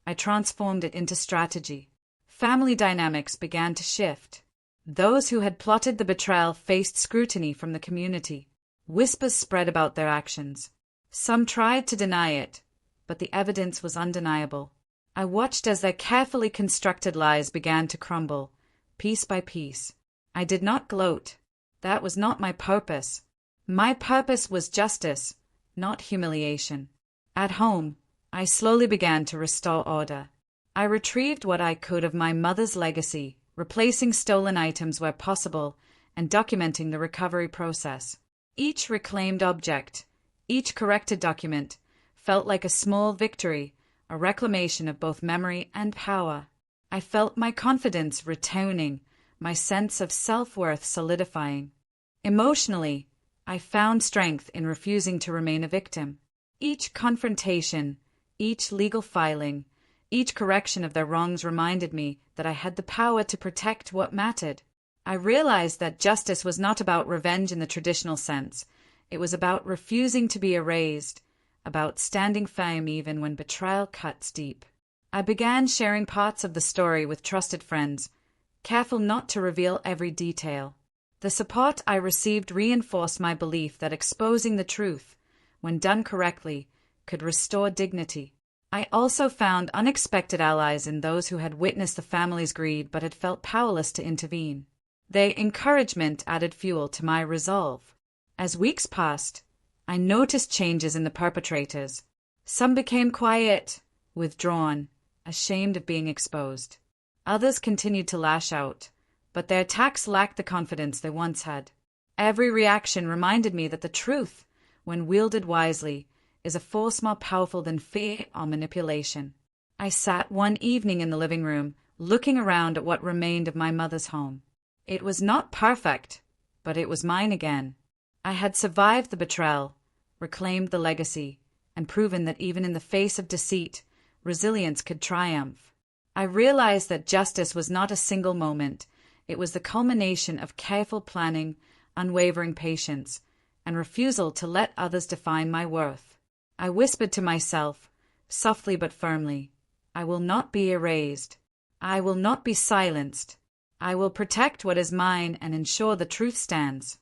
I transformed it into strategy. Family dynamics began to shift. Those who had plotted the betrayal faced scrutiny from the community. Whispers spread about their actions. Some tried to deny it, but the evidence was undeniable. I watched as their carefully constructed lies began to crumble, piece by piece. I did not gloat. That was not my purpose. My purpose was justice, not humiliation. At home, I slowly began to restore order. I retrieved what I could of my mother's legacy, replacing stolen items where possible and documenting the recovery process. Each reclaimed object, each corrected document, felt like a small victory, a reclamation of both memory and power. I felt my confidence returning, my sense of self-worth solidifying. Emotionally, I found strength in refusing to remain a victim. Each confrontation, each legal filing, each correction of their wrongs reminded me that I had the power to protect what mattered. I realized that justice was not about revenge in the traditional sense. It was about refusing to be erased, about standing firm even when betrayal cuts deep. I began sharing parts of the story with trusted friends, careful not to reveal every detail. The support I received reinforced my belief that exposing the truth, when done correctly, could restore dignity. I also found unexpected allies in those who had witnessed the family's greed but had felt powerless to intervene. Their encouragement added fuel to my resolve. As weeks passed, I noticed changes in the perpetrators. Some became quiet, withdrawn, ashamed of being exposed. Others continued to lash out, but their attacks lacked the confidence they once had. Every reaction reminded me that the truth, when wielded wisely, is a force more powerful than fear or manipulation. I sat one evening in the living room, looking around at what remained of my mother's home. It was not perfect, but it was mine again. I had survived the betrayal, reclaimed the legacy, and proven that even in the face of deceit, resilience could triumph. I realized that justice was not a single moment. It was the culmination of careful planning, unwavering patience, and refusal to let others define my worth. I whispered to myself, softly but firmly, I will not be erased. I will not be silenced. I will protect what is mine and ensure the truth stands.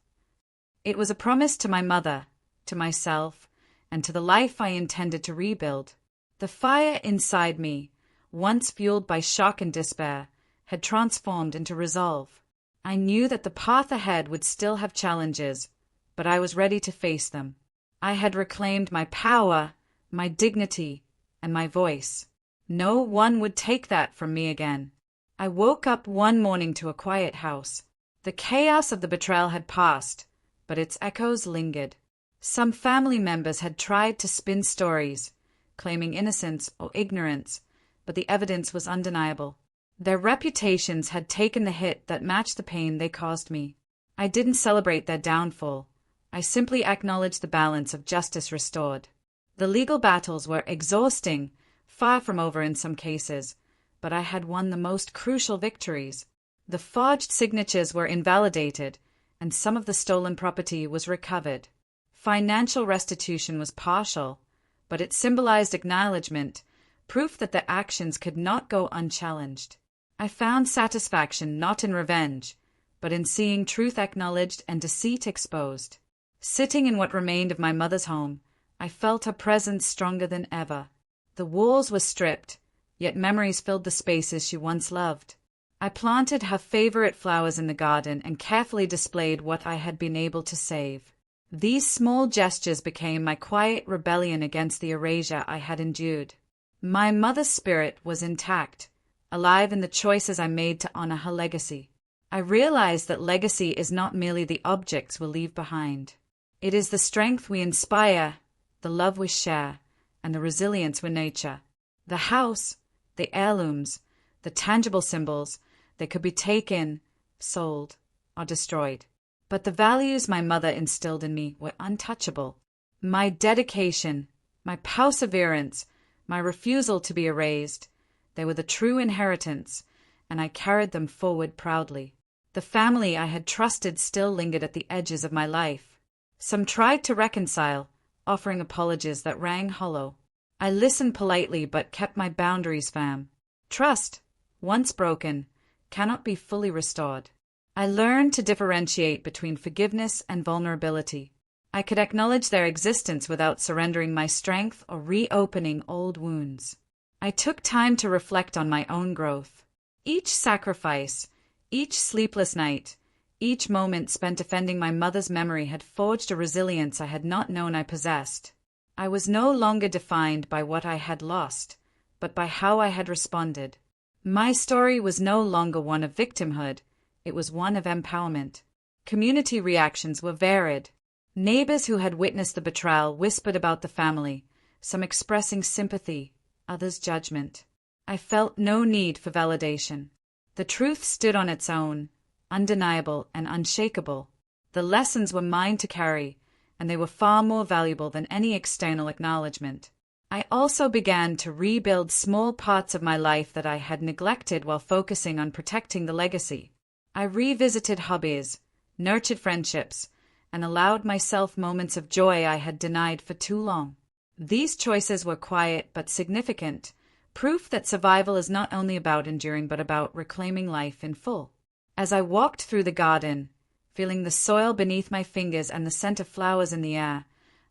It was a promise to my mother, to myself, and to the life I intended to rebuild. The fire inside me, once fueled by shock and despair, had transformed into resolve. I knew that the path ahead would still have challenges, but I was ready to face them. I had reclaimed my power, my dignity, and my voice. No one would take that from me again. I woke up one morning to a quiet house. The chaos of the betrayal had passed, but its echoes lingered. Some family members had tried to spin stories, claiming innocence or ignorance, but the evidence was undeniable. Their reputations had taken the hit that matched the pain they caused me. I didn't celebrate their downfall. I simply acknowledged the balance of justice restored. The legal battles were exhausting, far from over in some cases, but I had won the most crucial victories. The forged signatures were invalidated, and some of the stolen property was recovered. Financial restitution was partial, but it symbolized acknowledgement, proof that their actions could not go unchallenged. I found satisfaction not in revenge, but in seeing truth acknowledged and deceit exposed. Sitting in what remained of my mother's home, I felt her presence stronger than ever. The walls were stripped, yet memories filled the spaces she once loved. I planted her favorite flowers in the garden and carefully displayed what I had been able to save. These small gestures became my quiet rebellion against the erasure I had endured. My mother's spirit was intact, alive in the choices I made to honor her legacy. I realized that legacy is not merely the objects we'll leave behind. It is the strength we inspire, the love we share, and the resilience we nurture. The house, the heirlooms, the tangible symbols, they could be taken, sold, or destroyed. But the values my mother instilled in me were untouchable. My dedication, my perseverance, my refusal to be erased, they were the true inheritance, and I carried them forward proudly. The family I had trusted still lingered at the edges of my life. Some tried to reconcile, offering apologies that rang hollow. I listened politely but kept my boundaries firm. Trust, once broken, cannot be fully restored. I learned to differentiate between forgiveness and vulnerability. I could acknowledge their existence without surrendering my strength or reopening old wounds. I took time to reflect on my own growth. Each sacrifice, each sleepless night, each moment spent defending my mother's memory had forged a resilience I had not known I possessed. I was no longer defined by what I had lost, but by how I had responded. My story was no longer one of victimhood, it was one of empowerment. Community reactions were varied. Neighbors who had witnessed the betrayal whispered about the family, some expressing sympathy, others judgment. I felt no need for validation. The truth stood on its own, undeniable and unshakable. The lessons were mine to carry, and they were far more valuable than any external acknowledgement. I also began to rebuild small parts of my life that I had neglected while focusing on protecting the legacy. I revisited hobbies, nurtured friendships, and allowed myself moments of joy I had denied for too long. These choices were quiet but significant, proof that survival is not only about enduring but about reclaiming life in full. As I walked through the garden, feeling the soil beneath my fingers and the scent of flowers in the air,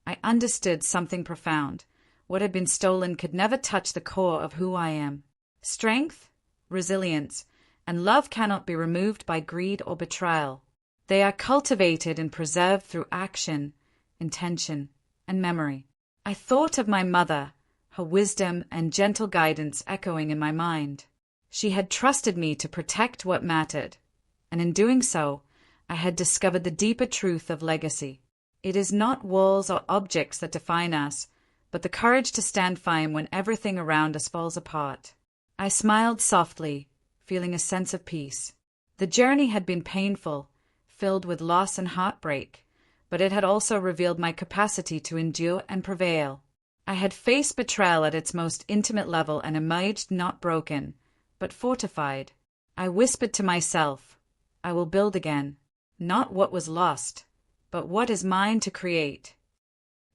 I understood something profound. What had been stolen could never touch the core of who I am. Strength, resilience, and love cannot be removed by greed or betrayal. They are cultivated and preserved through action, intention, and memory. I thought of my mother, her wisdom and gentle guidance echoing in my mind. She had trusted me to protect what mattered, and in doing so, I had discovered the deeper truth of legacy. It is not walls or objects that define us, but the courage to stand firm when everything around us falls apart. I smiled softly, feeling a sense of peace. The journey had been painful, filled with loss and heartbreak, but it had also revealed my capacity to endure and prevail. I had faced betrayal at its most intimate level and emerged not broken, but fortified. I whispered to myself, I will build again, not what was lost, but what is mine to create.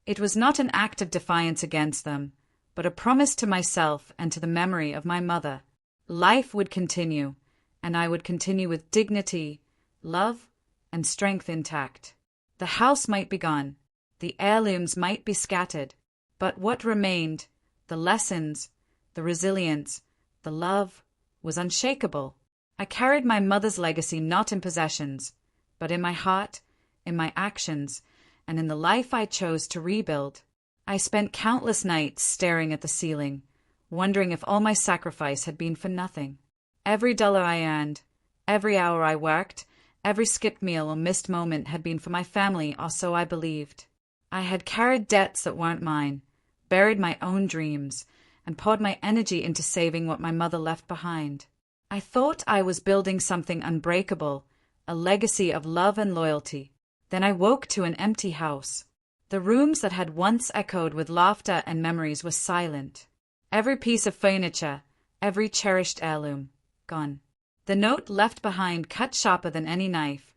It was not an act of defiance against them, but a promise to myself and to the memory of my mother. Life would continue, and I would continue with dignity, love, and strength intact. The house might be gone, the heirlooms might be scattered, but what remained, the lessons, the resilience, the love, was unshakable. I carried my mother's legacy not in possessions, but in my heart, in my actions, and in the life I chose to rebuild. I spent countless nights staring at the ceiling, wondering if all my sacrifice had been for nothing. Every dollar I earned, every hour I worked, every skipped meal or missed moment had been for my family, or so I believed. I had carried debts that weren't mine, buried my own dreams, and poured my energy into saving what my mother left behind. I thought I was building something unbreakable, a legacy of love and loyalty. Then I woke to an empty house. The rooms that had once echoed with laughter and memories were silent. Every piece of furniture, every cherished heirloom, gone. The note left behind cut sharper than any knife.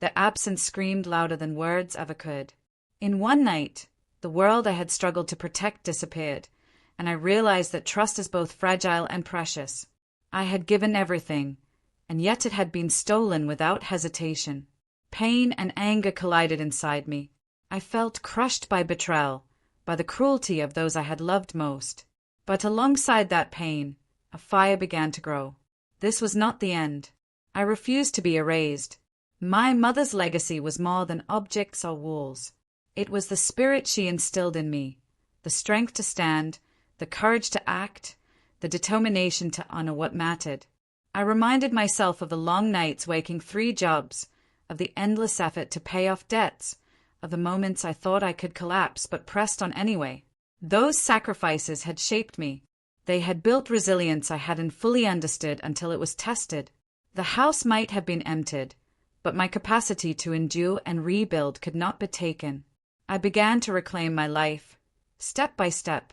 The absence screamed louder than words ever could. In one night, the world I had struggled to protect disappeared, and I realized that trust is both fragile and precious. I had given everything, and yet it had been stolen without hesitation. Pain and anger collided inside me. I felt crushed by betrayal, by the cruelty of those I had loved most. But alongside that pain, a fire began to grow. This was not the end. I refused to be erased. My mother's legacy was more than objects or walls. It was the spirit she instilled in me, the strength to stand, the courage to act, the determination to honor what mattered. I reminded myself of the long nights waking 3 jobs, of the endless effort to pay off debts, of the moments I thought I could collapse but pressed on anyway. Those sacrifices had shaped me. They had built resilience I hadn't fully understood until it was tested. The house might have been emptied, but my capacity to endure and rebuild could not be taken. I began to reclaim my life, step by step.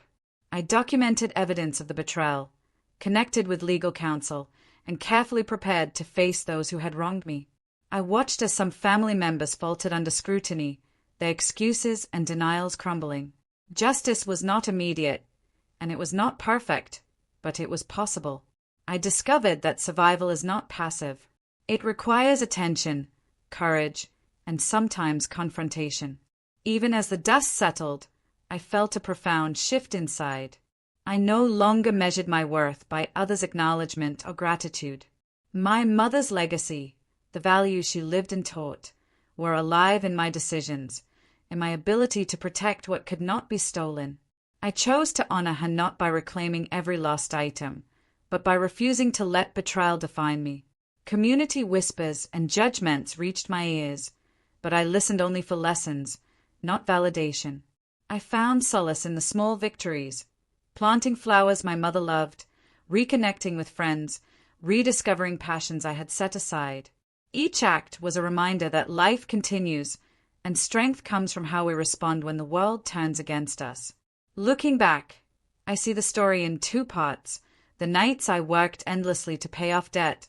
I documented evidence of the betrayal, connected with legal counsel, and carefully prepared to face those who had wronged me. I watched as some family members faltered under scrutiny, their excuses and denials crumbling. Justice was not immediate, and it was not perfect, but it was possible. I discovered that survival is not passive. It requires attention, courage, and sometimes confrontation. Even as the dust settled, I felt a profound shift inside. I no longer measured my worth by others' acknowledgement or gratitude. My mother's legacy, the values she lived and taught, were alive in my decisions, in my ability to protect what could not be stolen. I chose to honor her not by reclaiming every lost item, but by refusing to let betrayal define me. Community whispers and judgments reached my ears, but I listened only for lessons, not validation. I found solace in the small victories, planting flowers my mother loved, reconnecting with friends, rediscovering passions I had set aside. Each act was a reminder that life continues, and strength comes from how we respond when the world turns against us. Looking back, I see the story in 2 parts: the nights I worked endlessly to pay off debt,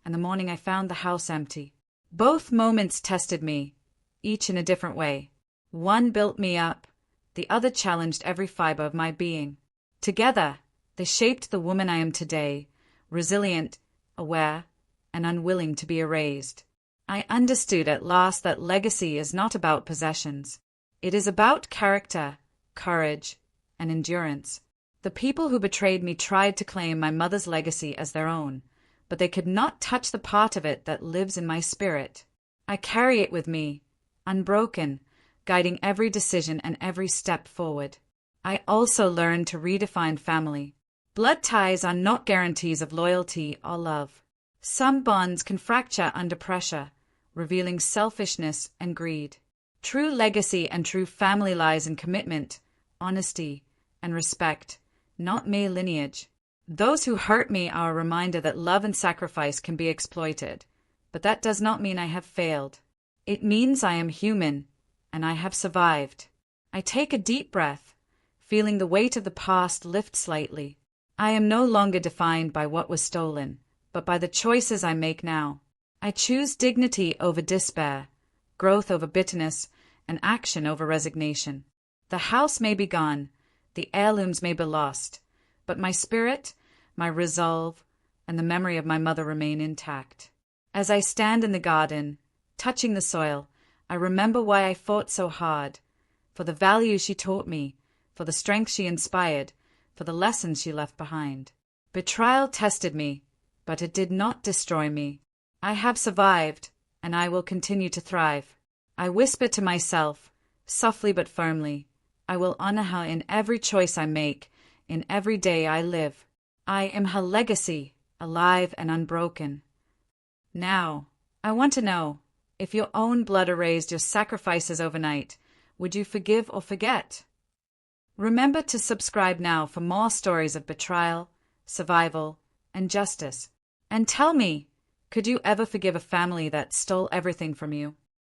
and the morning I found the house empty. Both moments tested me, each in a different way. One built me up, the other challenged every fiber of my being. Together, they shaped the woman I am today, resilient, aware, and unwilling to be erased. I understood at last that legacy is not about possessions. It is about character, courage, and endurance. The people who betrayed me tried to claim my mother's legacy as their own, but they could not touch the part of it that lives in my spirit. I carry it with me, unbroken, guiding every decision and every step forward. I also learned to redefine family. Blood ties are not guarantees of loyalty or love. Some bonds can fracture under pressure, revealing selfishness and greed. True legacy and true family lies in commitment, honesty, and respect, not mere lineage. Those who hurt me are a reminder that love and sacrifice can be exploited, but that does not mean I have failed. It means I am human, and I have survived. I take a deep breath, feeling the weight of the past lift slightly. I am no longer defined by what was stolen, but by the choices I make now. I choose dignity over despair, growth over bitterness, and action over resignation. The house may be gone, the heirlooms may be lost, but my spirit, my resolve, and the memory of my mother remain intact. As I stand in the garden, touching the soil, I remember why I fought so hard, for the values she taught me, for the strength she inspired, for the lessons she left behind. Betrayal tested me, but it did not destroy me. I have survived, and I will continue to thrive. I whisper to myself, softly but firmly, I will honor her in every choice I make, in every day I live. I am her legacy, alive and unbroken. Now, I want to know, if your own blood erased your sacrifices overnight, would you forgive or forget? Remember to subscribe now for more stories of betrayal, survival, and justice. And tell me, could you ever forgive a family that stole everything from you?